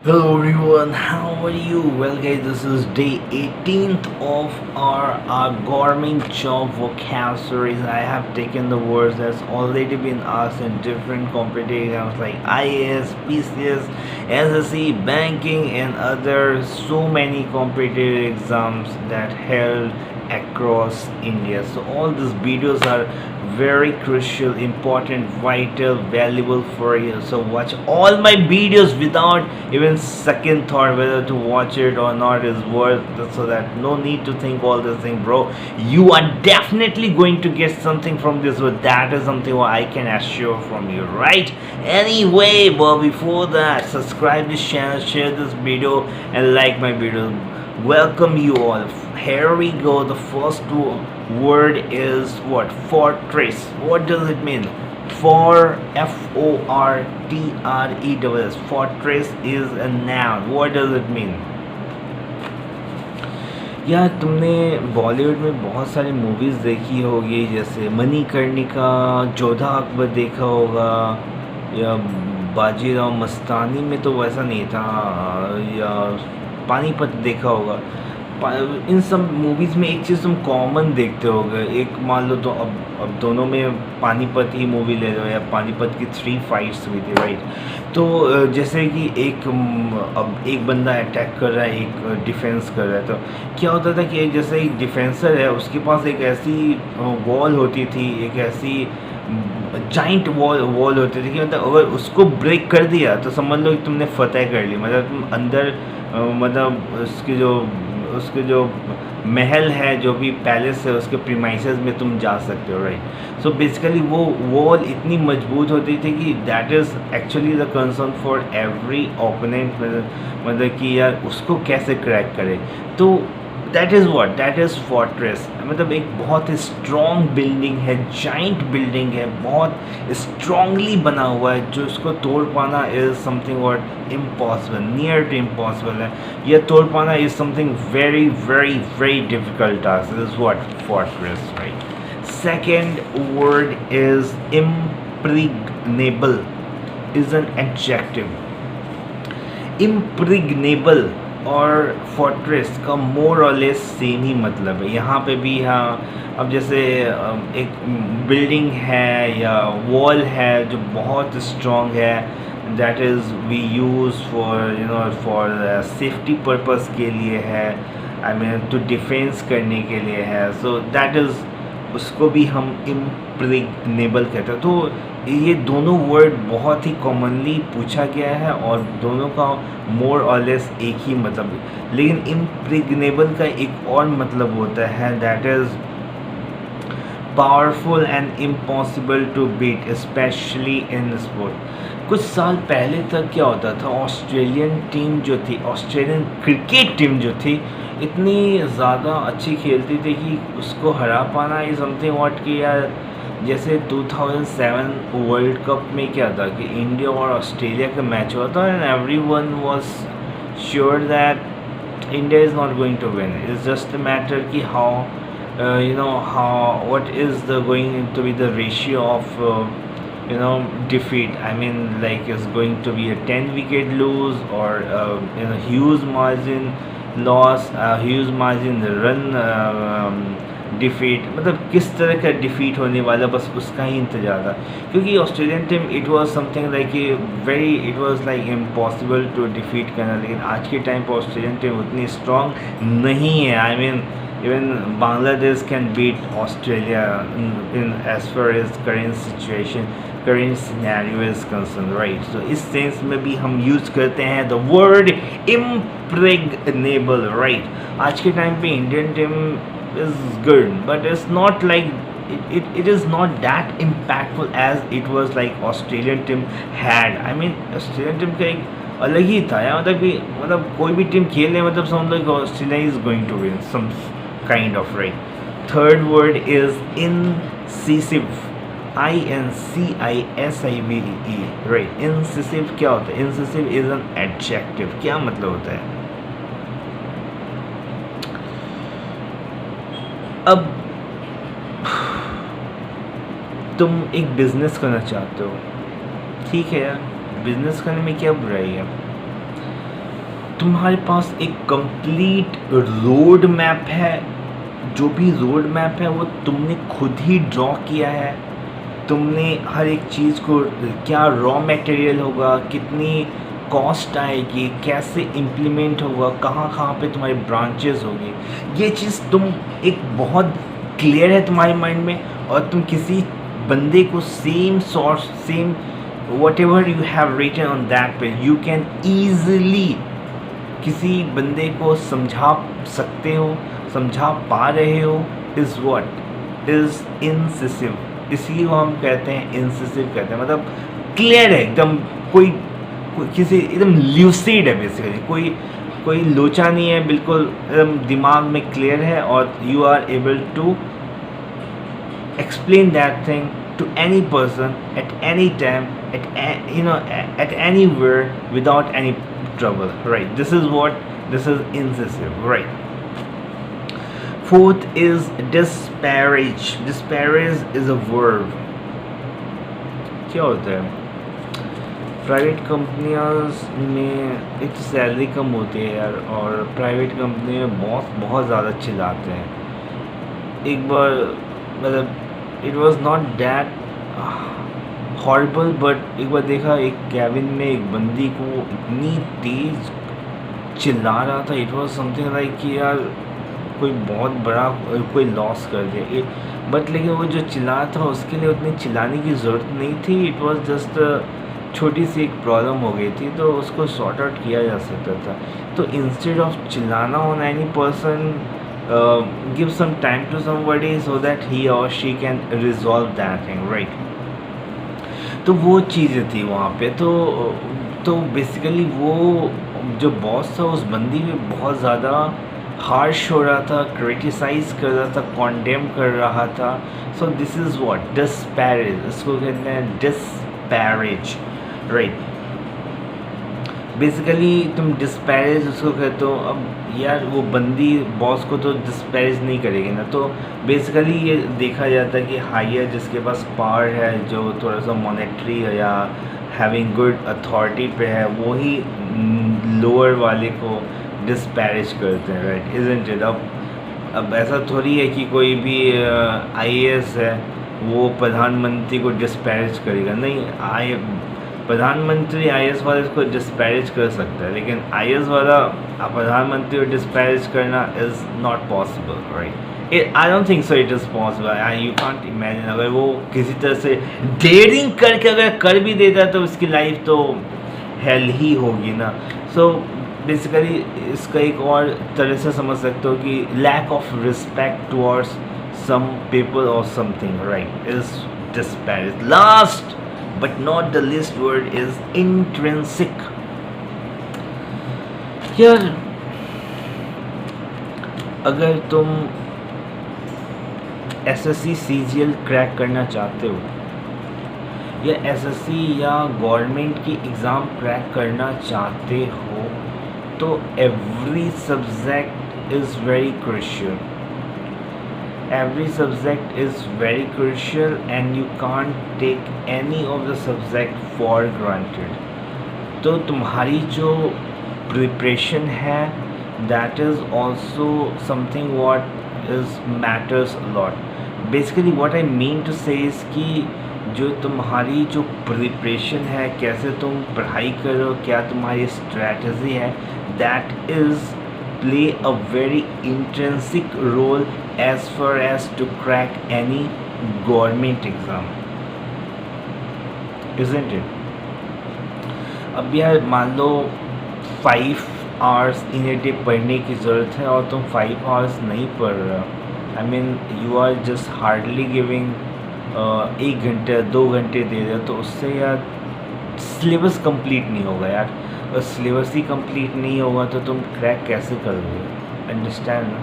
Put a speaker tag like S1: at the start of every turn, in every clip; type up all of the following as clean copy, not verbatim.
S1: Hello everyone, how are you? Well guys, this is day 18th of our government job vocab series. I have taken the words that's already been asked in different competitive exams like IAS, PCS, SSC, banking and other so many competitive exams that held across India. So all these videos are very crucial, important, vital, valuable for you. So watch all my videos without even second thought whether to watch it or not is worth so that no need to think all this thing, bro. You are definitely going to get something from this, but that is something what I can assure from you, right? Anyway, but before that, subscribe this channel, share this video and like my video. Welcome you all. Here we go. The first word is what? Fortress. What does it mean? For Fortres. Fortress is a noun. What does it mean? यार तुमने बॉलीवुड में बहुत सारी movies देखी होगी, जैसे मणिकर्णिका, जोधा अकबर देखा होगा, या बाजीराव मस्तानी में तो वैसा नहीं था, या पानीपत देखा होगा। इन सब मूवीज़ में एक चीज़ तुम कॉमन देखते होगे, एक मान लो तो अब दोनों में पानीपत ही मूवी ले लो या पानीपत की 3 फाइट्स हुई थी, राइट? तो जैसे कि अब एक बंदा अटैक कर रहा है, एक डिफेंस कर रहा है, तो क्या होता था कि जैसे एक डिफेंसर है उसके पास एक ऐसी वॉल होती थी, एक ऐसी जाइंट वॉल होती थी कि मतलब अगर उसको ब्रेक कर दिया तो समझ लो कि तुमने फतेह कर ली, मतलब तुम अंदर मतलब उसके जो महल है, जो भी पैलेस है, उसके प्रीमाइसेस में तुम जा सकते हो, राइट? सो बेसिकली वो वॉल इतनी मजबूत होती थी कि that is actually the concern for every opponent, मतलब कि यार उसको कैसे क्रैक करे। तो that is what, that is fortress. मतलब एक बहुत स्ट्रॉन्ग बिल्डिंग है, जाइंट बिल्डिंग है, बहुत स्ट्रांगली बना हुआ है, जो उसको तोड़ पाना is something what impossible, near to impossible है। यह तोड़ पाना is something very very very difficult task. Is what fortress, right? Second word is impregnable, is an adjective. Impregnable और फोर्ट्रेस का मोर और लेस सेम ही मतलब है। यहाँ पे भी हाँ, अब जैसे एक बिल्डिंग है या वॉल है जो बहुत स्ट्रॉन्ग है, that is we use for safety purpose के लिए है, आई मीन टू डिफेंस करने के लिए है। सो दैट इज़, उसको भी हम इम्प्रेग्नेबल कहते हैं। तो ये दोनों वर्ड बहुत ही कॉमनली पूछा गया है और दोनों का मोर और लेस एक ही मतलब है, लेकिन इम्प्रेग्नेबल का एक और मतलब होता है, that is powerful and impossible to beat, specially in sport. कुछ साल पहले तक क्या होता था, ऑस्ट्रेलियन टीम जो थी, ऑस्ट्रेलियन क्रिकेट टीम जो थी, इतनी ज़्यादा अच्छी खेलती थी कि उसको हरा पाना इज़ समथिंग व्हाट कि यार, जैसे 2007 वर्ल्ड कप में क्या था कि इंडिया और ऑस्ट्रेलिया का मैच हुआ था and everyone was sure that India is not going to win. It's just a matter कि how how what is the going to be the ratio of defeat. I mean, like, is going to be a 10 wicket lose or huge margin loss, huge margin run defeat, मतलब किस तरह का defeat होने वाला, बस उसका ही इंतजार था। क्योंकि Australian team it was something like very, it was like impossible to defeat करना, लेकिन आज के टाइम पर ऑस्ट्रेलियन टीम उतनी स्ट्रॉन्ग नहीं है। I mean even Bangladesh can beat Australia in as far as current situation, current scenario is concerned, right? So इस sense में भी हम यूज़ करते हैं the word impregnable, right? आज के टाइम पे Indian team is good, but it's not like it is not that impactful as it was like Australian team had. I mean, Australian team का एक अलग ही था यार, मतलब कि मतलब कोई भी टीम खेले, मतलब समझ लो कि Australia is going to win some kind of, right? Third word is incisive, INCISIVE, right? Incisive क्या होता है? Incisive is an adjective. क्या मतलब होता है? अब तुम एक बिजनेस करना चाहते हो, ठीक है यार, बिजनेस करने में क्या बुराई है? तुम्हारे पास एक कंप्लीट रोड मैप है, जो भी रोड मैप है वो तुमने खुद ही ड्रॉ किया है। तुमने हर एक चीज़ को, क्या रॉ मटेरियल होगा, कितनी कॉस्ट आएगी, कैसे इम्प्लीमेंट होगा, कहाँ कहाँ पे तुम्हारी ब्रांचेस होगी, ये चीज़ तुम एक बहुत क्लियर है तुम्हारे माइंड में। और तुम किसी बंदे को same source, same whatever you have written on that पे, यू कैन ईज़िली किसी बंदे को समझा सकते हो, समझा पा रहे हो। इज़ वॉट इज़ इंसिसिव, इसलिए वो हम कहते हैं इंसिसिव कहते हैं, मतलब क्लियर है एकदम। कोई किसी एकदम ल्यूसिड है बेसिकली, कोई लोचा नहीं है, बिल्कुल एकदम दिमाग में क्लियर है। और you are able to explain that thing to any person at any time, at anywhere without any trouble, right? This is incisive, right? Fourth is disparage. Disparage is a verb. क्या होता है? Private कंपनियाज में एक salary कम होती है यार, और private company में बॉस बहुत ज़्यादा चिल्लाते हैं। एक बार, मतलब it was not that horrible, but एक बार देखा, एक कैबिन में एक बंदी को इतनी तेज चिल्ला रहा था, इट वॉज समथिंग लाइक कि यार कोई बहुत बड़ा कोई लॉस कर दिया। बट लेकिन वो जो चिल्ला था उसके लिए उतनी चिल्लाने की ज़रूरत नहीं थी। इट वॉज जस्ट छोटी सी एक प्रॉब्लम हो गई थी, तो उसको सॉर्ट आउट किया जा सकता था। तो इंस्टेड ऑफ चिल्लाना on any person, give some time to somebody so that he or she can resolve that thing, right? तो वो चीज़ें थी वहाँ पे। तो बेसिकली वो जो बॉस था उस बंदी में बहुत ज़्यादा हार्श हो रहा था, क्रिटिसाइज कर रहा था, कॉन्डेम कर रहा था। So this is what disparage, इसको कहते हैं डिस्पैरेज, राइट? बेसिकली तुम डिस्पैरेज उसको कहते हो। अब यार वो बंदी बॉस को तो डिस्पैरेज नहीं करेगी ना, तो बेसिकली ये देखा जाता है कि हायर जिसके पास पावर है, जो थोड़ा सा मॉनेटरी या हैविंग गुड अथॉरिटी पे है, वो ही लोअर वाले को डिस्पैरेज करते हैं, राइट? Isn't it? अब ऐसा थोड़ी है कि कोई भी आईएएस है वो प्रधानमंत्री को डिस्पैरेज करेगा, नहीं। प्रधानमंत्री आईएएस वाले को डिस्पैरेज कर सकता है, लेकिन आईएएस वाला प्रधानमंत्री को डिस्पैरेज करना is not possible, right? I don't think so it is possible. You can't imagine, अगर वो किसी तरह से डेयरिंग करके अगर कर भी देता तो उसकी लाइफ तो हेल ही होगी ना। सो बेसिकली इसका एक और तरह से समझ सकते हो कि lack of respect towards some people और something, right, is disparage. Last but not the least word is intrinsic. यार अगर तुम एसएससी सीजीएल क्रैक करना चाहते हो, या एसएससी या गवर्नमेंट की एग्ज़ाम क्रैक करना चाहते हो, तो every subject is very crucial. Every subject is very crucial and you can't take any of the subject for granted. तो तुम्हारी जो preparation है, that is also something what is matters a lot. Basically what I mean to say is कि जो तुम्हारी जो preparation है, कैसे तुम पढ़ाई करो, क्या तुम्हारी strategy है, that is play a very intrinsic role as far as to crack any government exam, isn't it? अब यार मान लो 5 hours in a day पढ़ने की ज़रूरत है और तुम 5 hours नहीं पढ़ रहे हो, I mean you are just hardly giving 1 घंटे 2 घंटे दे रहे हो, तो उससे यार सिलेबस कंप्लीट नहीं होगा यार। और सिलेबस ही कंप्लीट नहीं होगा तो तुम क्रैक कैसे करोगे? अंडरस्टैंड ना?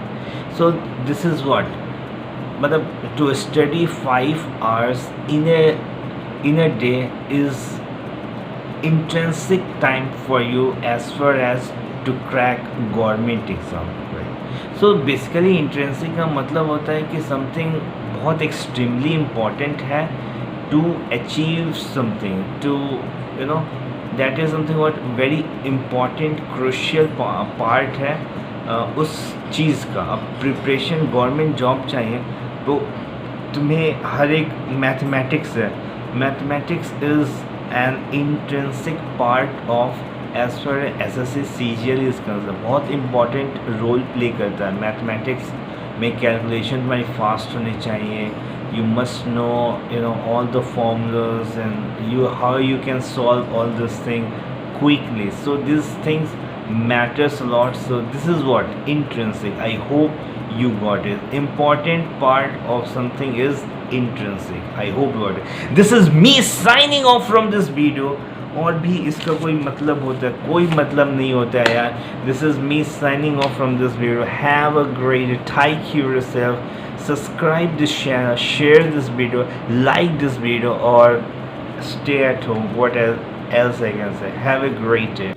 S1: सो दिस इज़ व्हाट, मतलब to study 5 hours in a day is intrinsic time for you as far as to crack government exam, right? So basically intrinsic का मतलब होता है कि something बहुत extremely important है to achieve something, to that is something what very important crucial part है उस चीज़ का। अब प्रिपरेशन गवर्नमेंट जॉब चाहिए तो तुम्हें हर एक मैथमेटिक्स है, mathematics is an intrinsic part of as far S S C C G L is concern, बहुत इंपॉर्टेंट रोल प्ले करता है मैथमेटिक्स में। कैलकुलेशन तुम्हारी फास्ट होनी चाहिए, you must know all the formulas and how you can solve all this thing quickly, so these things matters a lot. So this is what intrinsic, I hope you got it. Important part of something is intrinsic, I hope you got it. This is me signing off from this video. और भी इसका कोई मतलब होता है? कोई मतलब नहीं होता है यार. This is me signing off from this video. Have a great, take care of yourself, subscribe this channel, share this video, like this video, or stay at home. What else I can say? Have a great day.